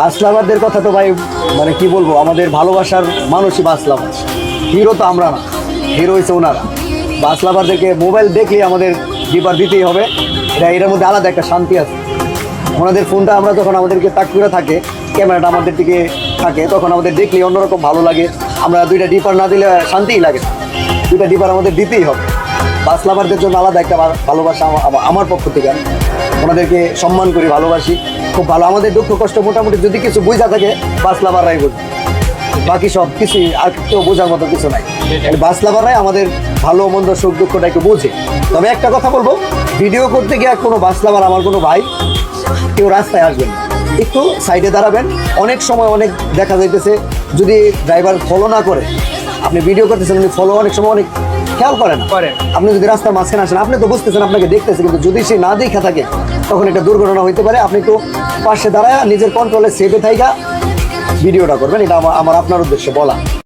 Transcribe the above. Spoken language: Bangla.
আসলাবাদের কথা তো ভাই মানে কি বলবো, আমাদের ভালোবাসার মানুষই বাসলাম। হিরো তো আমরা না, হিরো হয়েছে ওনারা। বাসলাবারদেরকে মোবাইল দেখলেই আমাদের ডিপার দিতেই হবে, এটার মধ্যে আলাদা একটা শান্তি আছে। ওনাদের ফোনটা আমরা যখন আমাদেরকে তাক করে থাকে, ক্যামেরাটা আমাদের দিকে থাকে, তখন আমাদের দেখলেই অন্যরকম ভালো লাগে। আমরা দুইটা ডিপার না দিলে শান্তিই লাগে না, দুইটা ডিপার আমাদের দিতেই হবে। বাসলাবারদের জন্য আলাদা একটা ভালোবাসা আমার পক্ষ থেকে। আমি ওনাদেরকে সম্মান করি, ভালোবাসি, খুব ভালো। আমাদের দুঃখ কষ্ট মোটামুটি যদি কিছু বুঝা থাকে বাসলাবাররাই বোঝে, বাকি সব কিছুই আর কেউ বোঝার মতো কিছু নাই। বাসলাবাররাই আমাদের ভালো মন্দ সুখ দুঃখটা একটু বোঝে। তবে একটা কথা বলবো, ভিডিও করতে গিয়ে কোনো বাসলাবার আমার কোনো ভাই কেউ রাস্তায় আসবেন না, একটু সাইডে দাঁড়াবেন। অনেক সময় অনেক দেখা যাইতেছে যদি ড্রাইভার ফলো না করে, আপনি ভিডিও করতেছেন উনি ফলো অনেক সময় অনেক খেয়াল করেন। আপনি যদি রাস্তার মাঝখানে আসেন, আপনি তো বুঝতেছেন আপনাকে দেখতেছে, কিন্তু যদি সে না দেখা থাকে তখন একটা দুর্ঘটনা হইতে পারে। আপনি একটু পাশে দাঁড়ায় নিজের কন্ট্রোলে সেভে থাইকা ভিডিওটা করবেন, এটা আমার আপনার উদ্দেশ্যে বলা।